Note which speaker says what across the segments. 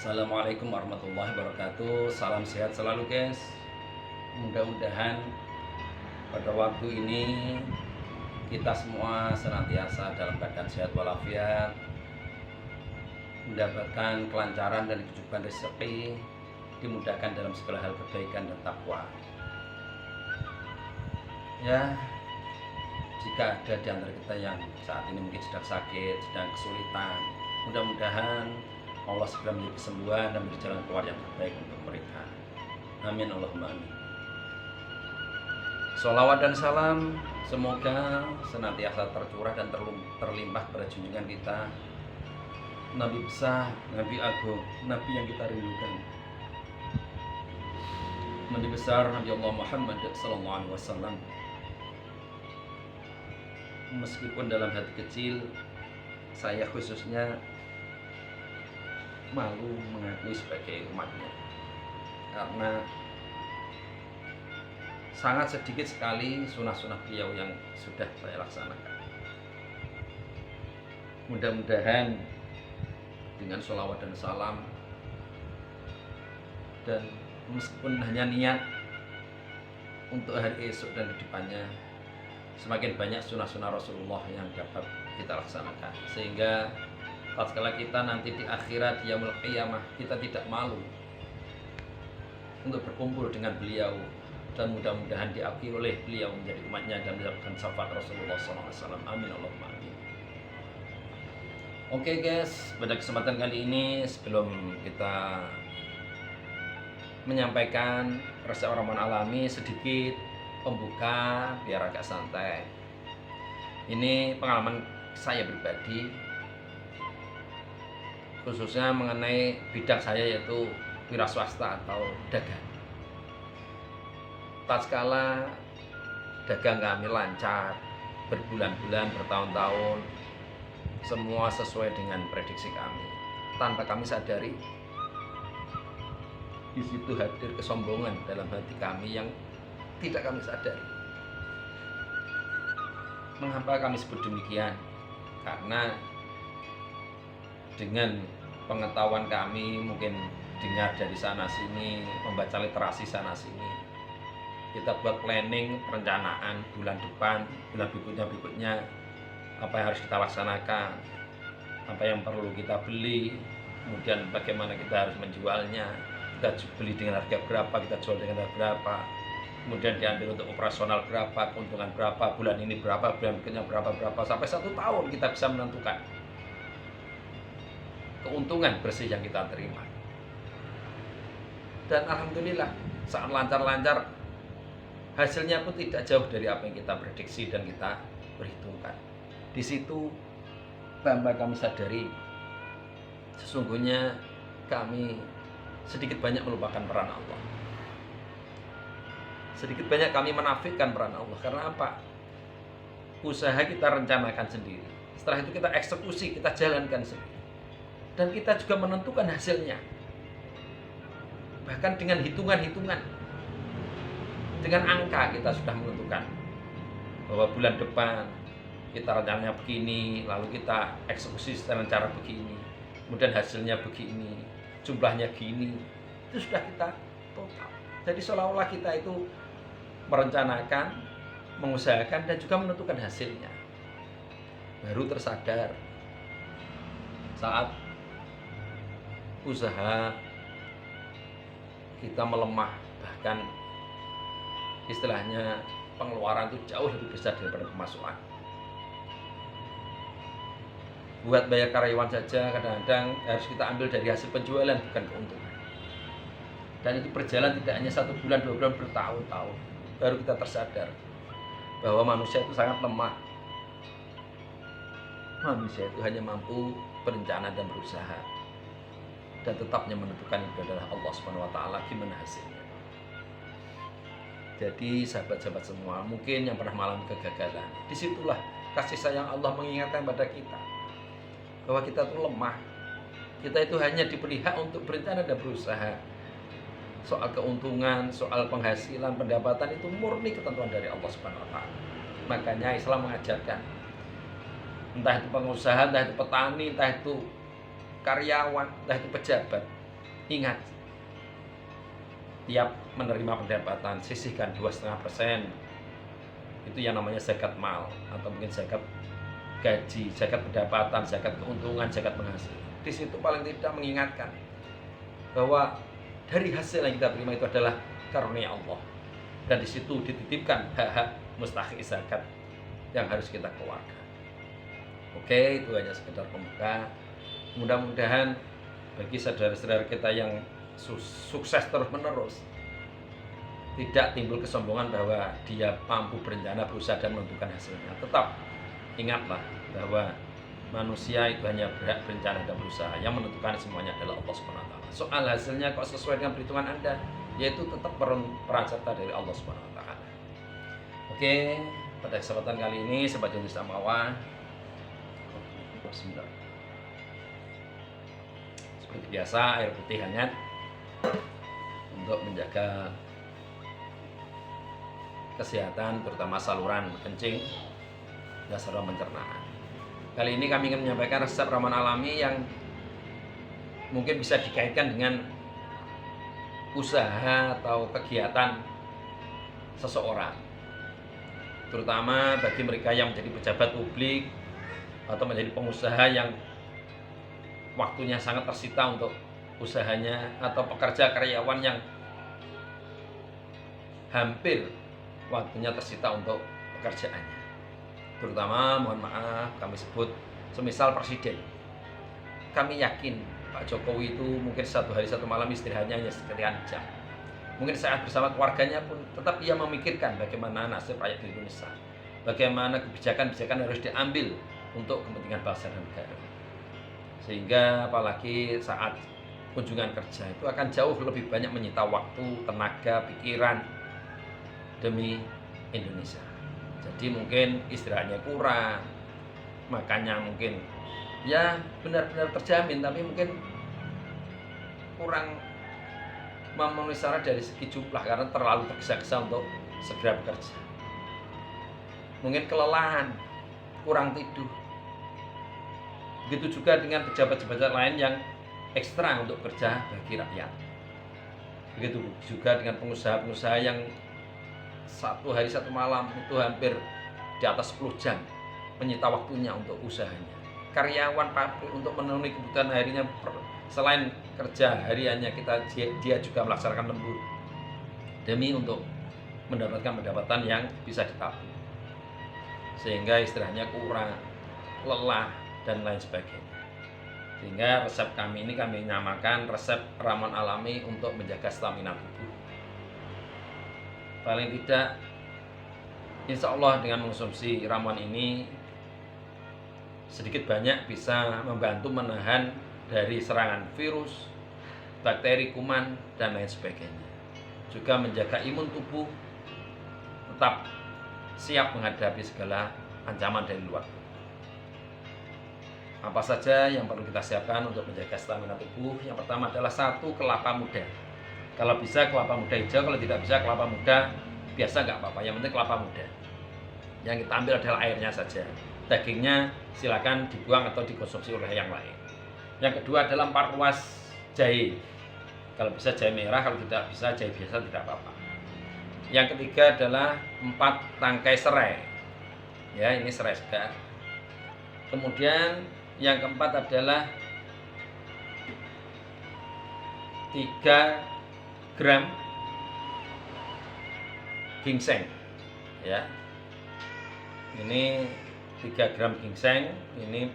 Speaker 1: Assalamualaikum warahmatullahi wabarakatuh. Salam sehat selalu guys. Mudah-mudahan pada waktu ini kita semua senantiasa dalam keadaan sehat walafiat, mendapatkan kelancaran dan kecukupan rezeki, dimudahkan dalam segala hal kebaikan dan takwa. Ya, jika ada di antara kita yang saat ini mungkin sedang sakit, sedang kesulitan, mudah-mudahan Allah segera memberi kesembuhan dan memberi jalan keluar yang terbaik untuk mereka. Amin Allahumma amin. Sholawat dan salam semoga senantiasa tercurah dan terlimpah pada junjungan kita, Nabi besar, Nabi agung, Nabi yang kita rindukan, Nabi besar Nabi Allah Muhammad sallallahu alaihi wasallam. Meskipun dalam hati kecil saya khususnya malu mengakui sebagai umatnya, karena sangat sedikit sekali sunnah-sunnah beliau yang sudah saya laksanakan. Mudah-mudahan dengan sholawat dan salam, dan meskipun hanya niat untuk hari esok dan kedepannya, semakin banyak sunnah-sunnah Rasulullah yang dapat kita laksanakan, sehingga tatkala kita nanti di akhirat yaumul qiyamah, kita tidak malu untuk berkumpul dengan beliau, dan mudah-mudahan diakui oleh beliau menjadi umatnya dan mendapatkan syafaat Rasulullah SAW. Amin Allahumma amin. Oke guys, pada kesempatan kali ini sebelum kita menyampaikan resep ramuan alami, sedikit pembuka biar agak santai. Ini pengalaman saya pribadi, khususnya mengenai bidang saya yaitu wira swasta atau dagang. Tatkala dagang kami lancar berbulan-bulan, bertahun-tahun, semua sesuai dengan prediksi kami, tanpa kami sadari di situ hadir kesombongan dalam hati kami yang tidak kami sadari. Mengapa kami sebut demikian? Karena dengan pengetahuan kami, mungkin dengar dari sana sini, membaca literasi sana sini, kita buat planning, perencanaan bulan depan, bulan berikutnya apa yang harus kita laksanakan, apa yang perlu kita beli, kemudian bagaimana kita harus menjualnya, kita beli dengan harga berapa, kita jual dengan harga berapa, kemudian diambil untuk operasional berapa, keuntungan berapa, bulan ini berapa, bulan berikutnya berapa, sampai 1 tahun kita bisa menentukan keuntungan bersih yang kita terima. Dan alhamdulillah saat lancar-lancar, hasilnya pun tidak jauh dari apa yang kita prediksi dan kita perhitungkan. Di situ tanpa kami sadari, sesungguhnya kami sedikit banyak melupakan peran Allah. Sedikit banyak kami menafikan peran Allah. Karena apa? Usaha kita rencanakan sendiri, setelah itu kita eksekusi, kita jalankan sendiri, dan kita juga menentukan hasilnya, bahkan dengan hitungan-hitungan, dengan angka kita sudah menentukan bahwa bulan depan kita rencananya begini, lalu kita eksekusi dengan cara begini, kemudian hasilnya begini, jumlahnya gini. Itu sudah kita total. Jadi seolah-olah kita itu merencanakan, mengusahakan, dan juga menentukan hasilnya. Baru tersadar saat usaha kita melemah, bahkan istilahnya pengeluaran itu jauh lebih besar daripada pemasukan. Buat bayar karyawan saja kadang-kadang harus kita ambil dari hasil penjualan, bukan keuntungan. Dan itu berjalan tidak hanya 1 bulan, 2 bulan, bertahun-tahun. Baru kita tersadar bahwa manusia itu sangat lemah. Manusia itu hanya mampu berencana dan berusaha, dan tetapnya menentukan itu adalah Allah Subhanahu wa taala gimana hasilnya. Jadi sahabat-sahabat semua, mungkin yang pernah mengalami kegagalan, disitulah kasih sayang Allah mengingatkan pada kita bahwa kita itu lemah. Kita itu hanya diberi hak untuk berencana dan berusaha. Soal keuntungan, soal penghasilan, pendapatan itu murni ketentuan dari Allah Subhanahu wa taala. Makanya Islam mengajarkan, entah itu pengusaha, entah itu petani, entah itu karyawan, entah itu pejabat, Ingat, tiap menerima pendapatan sisihkan 2,5%. Itu yang namanya zakat mal, atau mungkin zakat gaji, zakat pendapatan, zakat keuntungan, zakat penghasilan. Di situ paling tidak mengingatkan bahwa dari hasil yang kita terima itu adalah karunia Allah, dan di situ dititipkan hak-hak mustahik zakat yang harus kita keluarkan. Oke, itu hanya sekedar pembuka. Mudah-mudahan bagi saudara-saudara kita yang sukses terus-menerus, tidak timbul kesombongan bahwa dia mampu berencana, berusaha, dan menentukan hasilnya. Tetap ingatlah bahwa manusia itu hanya berhak berencana dan berusaha. Yang menentukan semuanya adalah Allah SWT. Soal hasilnya kok sesuai dengan perhitungan Anda, yaitu tetap peran serta dari Allah SWT. Oke, pada kesempatan kali ini Sobat Juntis Amawa, seperti biasa air putih hangat untuk menjaga kesehatan, terutama saluran kencing dan saluran pencernaan. Kali ini kami ingin menyampaikan resep ramuan alami yang mungkin bisa dikaitkan dengan usaha atau kegiatan seseorang, terutama bagi mereka yang menjadi pejabat publik atau menjadi pengusaha yang waktunya sangat tersita untuk usahanya, atau pekerja karyawan yang hampir waktunya tersita untuk pekerjaannya. Terutama, mohon maaf, kami sebut semisal presiden. Kami yakin Pak Jokowi itu mungkin satu hari satu malam istirahatnya hanya sekian jam. Mungkin saat bersama keluarganya pun tetap ia memikirkan bagaimana nasib rakyat di Indonesia, bagaimana kebijakan-kebijakan harus diambil untuk kepentingan bangsa dan negara. Sehingga apalagi saat kunjungan kerja itu akan jauh lebih banyak menyita waktu, tenaga, pikiran demi Indonesia. Jadi mungkin istirahatnya kurang, makannya mungkin ya benar-benar terjamin, tapi mungkin kurang memenuhi syarat dari segi jumlah karena terlalu tergesa-gesa untuk segera bekerja. Mungkin kelelahan, kurang tidur. Begitu juga dengan pejabat-pejabat lain yang ekstra untuk kerja bagi rakyat. Begitu juga dengan pengusaha-pengusaha yang satu hari satu malam itu hampir di atas 10 jam menyita waktunya untuk usahanya. Karyawan pabrik untuk memenuhi kebutuhan harinya, selain kerja hariannya dia juga melaksanakan lembur demi untuk mendapatkan pendapatan yang bisa ditabung, sehingga istilahnya kurang, lelah, dan lain sebagainya. Sehingga resep kami ini kami namakan resep ramuan alami untuk menjaga stamina tubuh. Paling tidak, insya Allah dengan mengonsumsi ramuan ini sedikit banyak bisa membantu menahan dari serangan virus, bakteri, kuman, dan lain sebagainya. Juga menjaga imun tubuh tetap siap menghadapi segala ancaman dari luar. Apa saja yang perlu kita siapkan untuk menjaga stamina tubuh? Yang pertama adalah 1 kelapa muda. Kalau bisa kelapa muda hijau, kalau tidak bisa kelapa muda biasa nggak apa-apa. Yang penting kelapa muda. Yang kita ambil adalah airnya saja. Dagingnya silakan dibuang atau dikonsumsi oleh yang lain. Yang kedua adalah 4 ruas jahe. Kalau bisa jahe merah, kalau tidak bisa jahe biasa tidak apa-apa. Yang ketiga adalah 4 tangkai serai. Ya, ini serai segar. Kemudian yang keempat adalah 3 gram ginseng. Ya. Ini 3 gram ginseng, ini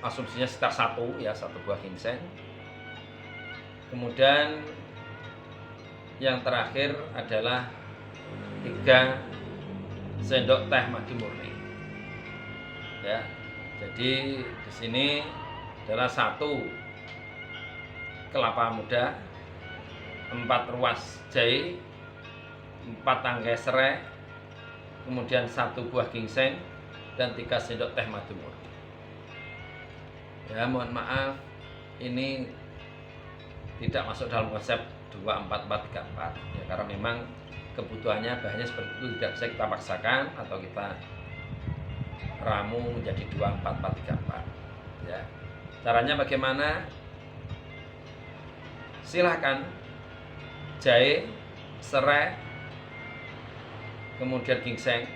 Speaker 1: asumsinya sekitar 1 buah ginseng. Kemudian yang terakhir adalah 3 sendok teh madu murni. Ya. Jadi di sini adalah 1 kelapa muda, 4 ruas jahe, 4 tangkai serai, kemudian 1 buah ginseng, dan 3 sendok teh madu murni. Ya, mohon maaf, ini tidak masuk dalam konsep 2-4-4-3-4 ya, karena memang kebutuhannya bahannya seperti itu, tidak bisa kita paksakan atau kita ramu menjadi 2-4-4-3-4 ya. Caranya bagaimana? silahkan jahe, serai, kemudian ginseng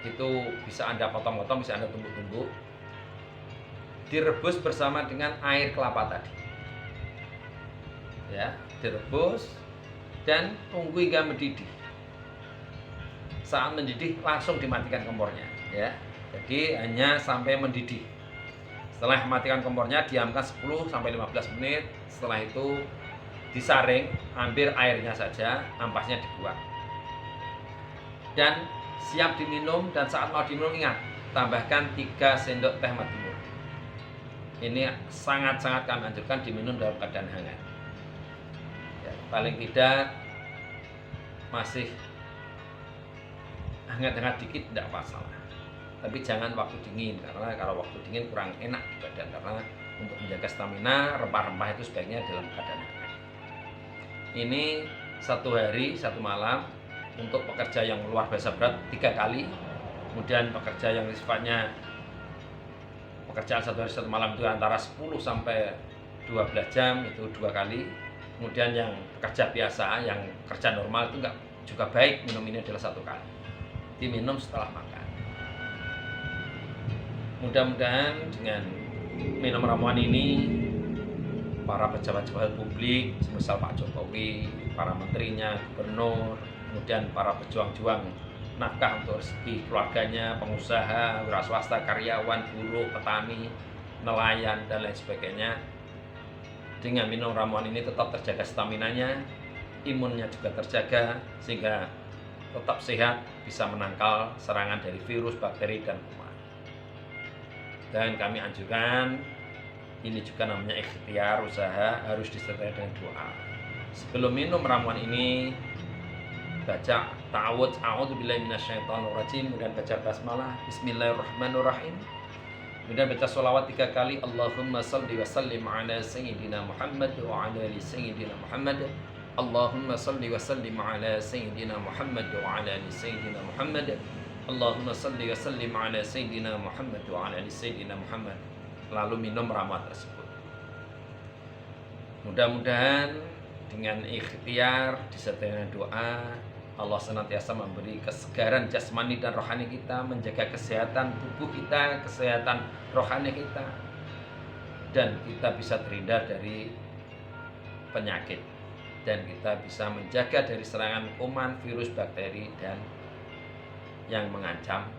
Speaker 1: itu bisa Anda potong-potong, bisa Anda tumbuk-tumbuk, direbus bersama dengan air kelapa tadi. Ya, direbus dan tunggu hingga mendidih. Saat mendidih langsung dimatikan kompornya, ya. Jadi hanya sampai mendidih. Setelah matikan kompornya, diamkan 10 sampai 15 menit. Setelah itu disaring, ambil airnya saja, ampasnya dibuang. Dan siap diminum, dan saat mau diminum ingat, tambahkan 3 sendok teh madimur. Ini sangat-sangat kami anjurkan diminum dalam keadaan hangat. Ya, paling tidak masih hangat-hangat dikit tidak masalah. Tapi jangan waktu dingin, karena kalau waktu dingin kurang enak di badan, karena untuk menjaga stamina, rempah-rempah itu sebaiknya dalam keadaan hangat. Ini 1 hari 1 malam untuk pekerja yang luar biasa berat 3 kali. Kemudian pekerja yang sifatnya pekerjaan 1 hari 1 malam itu antara 10 sampai 12 jam itu 2 kali. Kemudian yang pekerja biasa, yang kerja normal itu enggak juga baik minum ini adalah 1 kali. Diminum setelah makan. Mudah-mudahan dengan minum ramuan ini para pejabat-pejabat publik, semisal Pak Jokowi, para menterinya, gubernur, kemudian para pejuang-juang nafkah untuk rezeki keluarganya, pengusaha, wira swasta, karyawan, buruh, petani, nelayan, dan lain sebagainya. Dengan minum ramuan ini tetap terjaga staminanya, imunnya juga terjaga, sehingga tetap sehat, bisa menangkal serangan dari virus, bakteri, dan kuman. Dan kami anjurkan, ini juga namanya ikhtiar, usaha, harus disertai dengan doa. Sebelum minum ramuan ini, baca ta'awudz, a'udzubillahi minasyaitonirrajim, kemudian baca basmalah, bismillahirrahmanirrahim, kemudian baca sholawat 3 kali, Allahumma salli wa sallim ala sayyidina Muhammad wa ala ali sayyidina Muhammad, Allahumma salli wa sallim ala sayyidina Muhammad wa ala ali sayyidina Muhammad, Allahumma salli wa sallim ala sayyidina Muhammad wa ala ali sayyidina Muhammad. Lalu minum ramuan tersebut. Mudah-mudahan dengan ikhtiar disertai dengan doa, Allah senantiasa memberi kesegaran jasmani dan rohani kita, menjaga kesehatan tubuh kita, kesehatan rohani kita, dan kita bisa terhindar dari penyakit, dan kita bisa menjaga dari serangan kuman, virus, bakteri, dan yang mengancam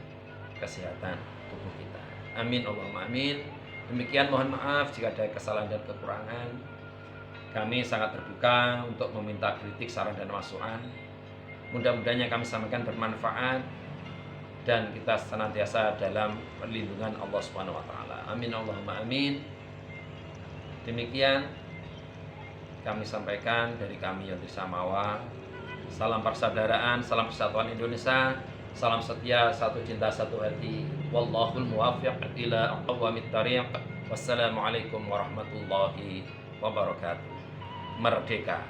Speaker 1: kesehatan tubuh kita. Amin Allahumma amin. Demikian, mohon maaf jika ada kesalahan dan kekurangan. Kami sangat terbuka untuk meminta kritik, saran, dan masukan. Mudah-mudahan yang kami sampaikan bermanfaat dan kita senantiasa dalam perlindungan Allah Subhanahu wa taala. Amin Allahumma amin. Demikian kami sampaikan dari kami Yontri Samawa. Salam persaudaraan, salam persatuan Indonesia. Salam setia, satu cinta, satu hati. Wallahul muwaffiq ila aqwamit thariq. Wassalamualaikum warahmatullahi wabarakatuh. Merdeka.